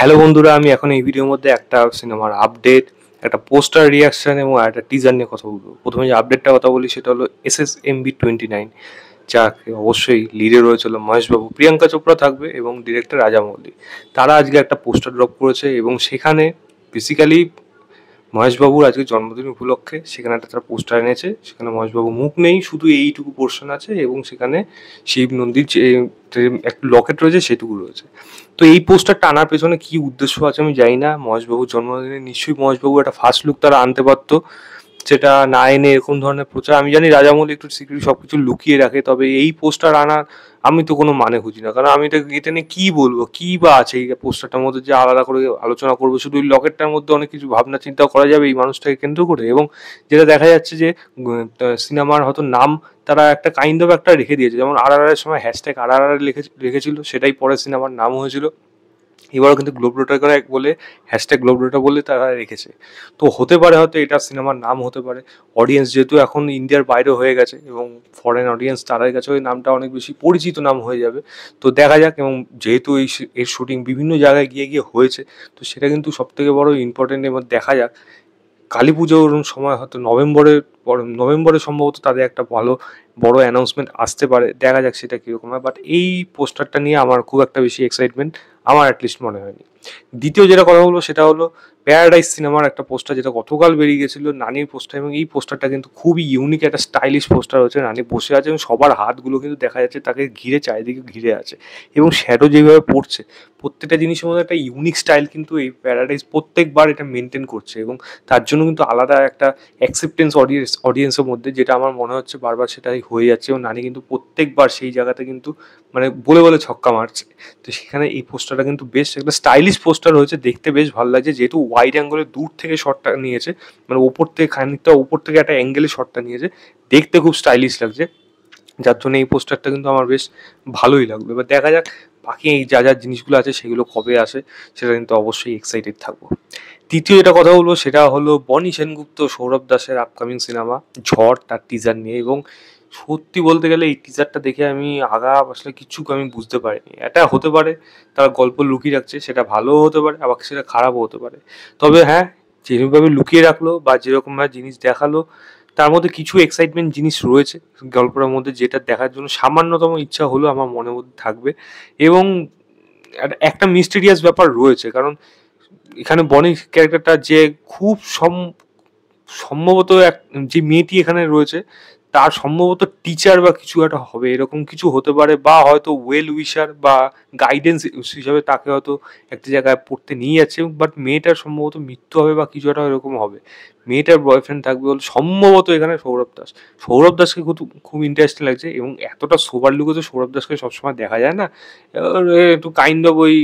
Hello বন্ধুরা, আমি এখন এই ভিডিওর মধ্যে একটা সিনেমার আপডেট, একটা পোস্টার রিয়াকশন এবং একটা টিজার নিয়ে কথা বলবো। প্রথমে যে আপডেটটা কথা বলি সেটা হলো SSMB29, যাকে অবশ্যই লিডে রয়েছে হলো মহেশবাবু, প্রিয়াঙ্কা চোপড়া থাকবে এবং ডিরেক্টর রাজামৌলি। তারা আজকে একটা পোস্টার ড্রপ করেছে এবং সেখানে বেসিক্যালি মহেশবাবুর আজকে জন্মদিন উপলক্ষে সেখানে একটা তারা পোস্টার এনেছে। সেখানে মহেশবাবু মুখ নেই, শুধু এইটুকু পোর্শন আছে এবং সেখানে শিব নন্দীর যে একটা লকেট রয়েছে সেটুকু রয়েছে। তো এই পোস্টারটা আনার পেছনে কি উদ্দেশ্য আছে আমি জানি না। মহেশবাবুর জন্মদিনে নিশ্চয়ই মহেশবাবু একটা ফার্স্ট লুক তারা আনতে পারতো, সেটা না এনে এরকম ধরনের প্রচার। আমি জানি রাজামৌলি একটু সিক্রেট সবকিছু লুকিয়ে রাখে, তবে এই পোস্টার আনার আমি তো কোনো মানে খুঁজি না। কারণ আমি এটা নিয়ে কি বলবো, কি বা আছে এই পোস্টারটার মধ্যে যে আলাদা করে আলোচনা করবো? শুধু ওই লকেটটার মধ্যে অনেক কিছু ভাবনা চিন্তাও করা যাবে এই মানুষটাকে কেন্দ্র করে। এবং যেটা দেখা যাচ্ছে যে সিনেমার হয়তো নাম তারা একটা কাইন্ড অফ একটা রেখে দিয়েছে, যেমন RRR এর সময় হ্যাশট্যাগ RRR রেখেছিল, সেটাই পরে সিনেমার নাম হয়েছিল। এবারও কিন্তু গ্লোবডোটার করে বলে হ্যাশট্যাগ গ্লোবডোটা বলে তারা রেখেছে। তো হতে পারে হয়তো এটা সিনেমার নাম হতে পারে। অডিয়েন্স যেহেতু এখন ইন্ডিয়ার বাইরে হয়ে গেছে এবং ফরেন অডিয়েন্স তাদের কাছে ওই নামটা অনেক বেশি পরিচিত নাম হয়ে যাবে। তো দেখা যাক। এবং যেহেতু এর শুটিং বিভিন্ন জায়গায় গিয়ে গিয়ে হয়েছে, তো সেটা কিন্তু সব থেকে বড় ইম্পর্টেন্ট। এবার দেখা যাক কালী পুজোর সময় হয়তো নভেম্বরে সম্ভবত তাদের একটা ভালো বড় অ্যানাউন্সমেন্ট আসতে পারে। দেখা যাক সেটা কীরকম হয়। বাট এই পোস্টারটা নিয়ে আমার খুব একটা বেশি এক্সাইটমেন্ট আমার অ্যাটলিস্ট মনে হয়নি। দ্বিতীয় যেটা কথা বলবো সেটা হলো প্যারাডাইস সিনেমার একটা পোস্টার, যেটা গতকাল বেরিয়ে গেছিলো, নানির পোস্টার। এবং এই পোস্টারটা কিন্তু খুবই ইউনিক একটা স্টাইলিশ পোস্টার হচ্ছে। নানি বসে আছে এবং সবার হাতগুলো কিন্তু দেখা যাচ্ছে তাকে ঘিরে, চারিদিকে ঘিরে আছে এবং শ্যাডো যেভাবে পড়ছে, প্রত্যেকটা জিনিসের মধ্যে একটা ইউনিক স্টাইল কিন্তু এই প্যারাডাইস প্রত্যেকবার এটা মেনটেন করছে। এবং তার জন্য কিন্তু আলাদা একটা অ্যাকসেপ্টেন্স অডিয়েন্সের মধ্যে, যেটা আমার মনে হচ্ছে বারবার সেটাই হয়ে যাচ্ছে। এবং নানি কিন্তু প্রত্যেকবার সেই জায়গাতে কিন্তু মানে বলে বলে ছক্কা মারছে। তো সেখানে এই পোস্টারটা কিন্তু বেশ একটা স্টাইলিশ পোস্টার হয়েছে, দেখতে বেশ ভালো লাগছে। যেহেতু ওয়াইড অ্যাঙ্গেলে দূর থেকে শটটা নিয়েছে, মানে ওপর থেকে খানিকটা ওপর থেকে একটা অ্যাঙ্গেলে শটটা নিয়েছে, দেখতে খুব স্টাইলিশ লাগছে। যার জন্য এই পোস্টারটা কিন্তু আমার বেশ ভালোই লাগলো। এবার দেখা যাক বাকি এই যা জিনিসগুলো আছে সেগুলো কবে আসে, সেটা কিন্তু অবশ্যই এক্সাইটেড থাকবো। তৃতীয় যেটা কথা বলবো সেটা হলো বনি সেনগুপ্ত, সৌরভ দাসের আপকামিং সিনেমা ঝড়, তার টিজার নিয়ে। এবং সত্যি বলতে গেলে এই টিজারটা দেখে আমি আসলে কিছু আমি বুঝতে পারিনি। এটা হতে পারে তারা গল্প লুকিয়ে রাখছে, সেটা ভালোও হতে পারে আবার সেটা খারাপও হতে পারে। তবে হ্যাঁ, যেরকমভাবে লুকিয়ে রাখলো বা যেরকমভাবে জিনিস দেখালো, তার মধ্যে কিছু এক্সাইটমেন্ট জিনিস রয়েছে গল্পটার মধ্যে, যেটা দেখার জন্য সামান্যতম ইচ্ছা হলো আমার মনের মধ্যে থাকবে। এবং একটা মিস্টিরিয়াস ব্যাপার রয়েছে, কারণ এখানে বনি ক্যারেক্টারটা যে খুব সম্ভবত যে মেয়েটি এখানে রয়েছে তার সম্ভবত টিচার বা কিছু একটা হবে, এরকম কিছু হতে পারে। বা হয়তো ওয়েল উইশার বা গাইডেন্স হিসাবে তাকে হয়তো একটা জায়গায় পড়তে নিয়ে যাচ্ছে। বাট মেয়েটার সম্ভবত মৃত্যু হবে বা কিছু একটা এরকম হবে। মেয়েটার বয়ফ্রেন্ড থাকবে বলে সম্ভবত এখানে সৌরভ দাস। সৌরভ দাসকে খুব ইন্টারেস্টিং লাগছে এবং এতটা সোবার লুকে তো সৌরভ দাসকে সবসময় দেখা যায় না। এবার একটু কাইন্ড অফ ওই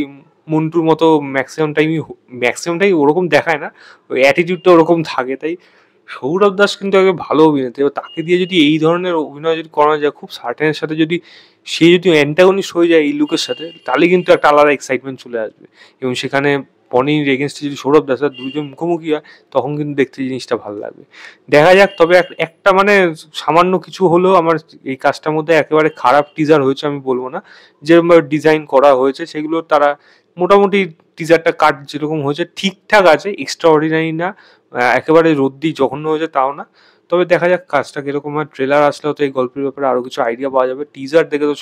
মন্টুর মতো ম্যাক্সিমামটাই ওরকম দেখায় না, ওই অ্যাটিটিউডটা ওরকম থাকে। তাই সৌরভ দাস কিন্তু আগে ভালো অভিনেতা, এবার তাকে দিয়ে যদি এই ধরনের অভিনয় যদি করা যায়, খুব সার্টেনের সাথে যদি সে যদি অ্যান্টাগনিস্ট হয়ে যায় এই লুকের সাথে, তাহলে কিন্তু একটা আলাদা এক্সাইটমেন্ট চলে আসবে। এবং সেখানে বনির এগেনস্টে যদি সৌরভ দাস আর দুজন মুখোমুখি হয়, তখন কিন্তু দেখতে জিনিসটা ভালো লাগবে। দেখা যাক। তবে একটা মানে সামান্য কিছু হলেও আমার এই কাজটার মধ্যে একেবারে খারাপ টিজার হয়েছে আমি বলবো না। যেরকম ডিজাইন করা হয়েছে সেগুলো তারা মোটামুটি টিজারটা কাট যেরকম হয়েছে ঠিকঠাক আছে, এক্সট্রা অর্ডিনারি না, একেবারে রদ্দি জঘন্য হয়েছে তাও না। তবে দেখা যাক কাজটা কিরকম হয়। ট্রেলার আসলেও তো এই গল্পের ব্যাপারে আরো কিছু আইডিয়া পাওয়া যাবে। টিজার দেখে তো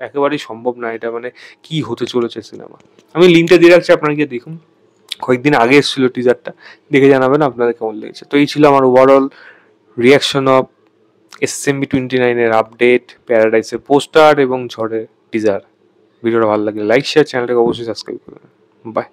একেবারেই সম্ভব না এটা মানে কি হতে চলেছে সিনেমা। আমি লিঙ্কটা দিয়ে রাখছি, আপনারা গিয়ে দেখুন। কয়েকদিন আগে এসেছিল টিজারটা, দেখে জানাবেন আপনাদের কেমন লেগেছে। তো এই ছিল আমার ওভারঅল রিয়াকশন অফ SSMB29-এর আপডেট, প্যারাডাইসের পোস্টার এবং ঝড়ের টিজার। ভিডিওটা ভালো লাগলে লাইক, শেয়ার, চ্যানেলটাকে অবশ্যই সাবস্ক্রাইব করবেন। বাই।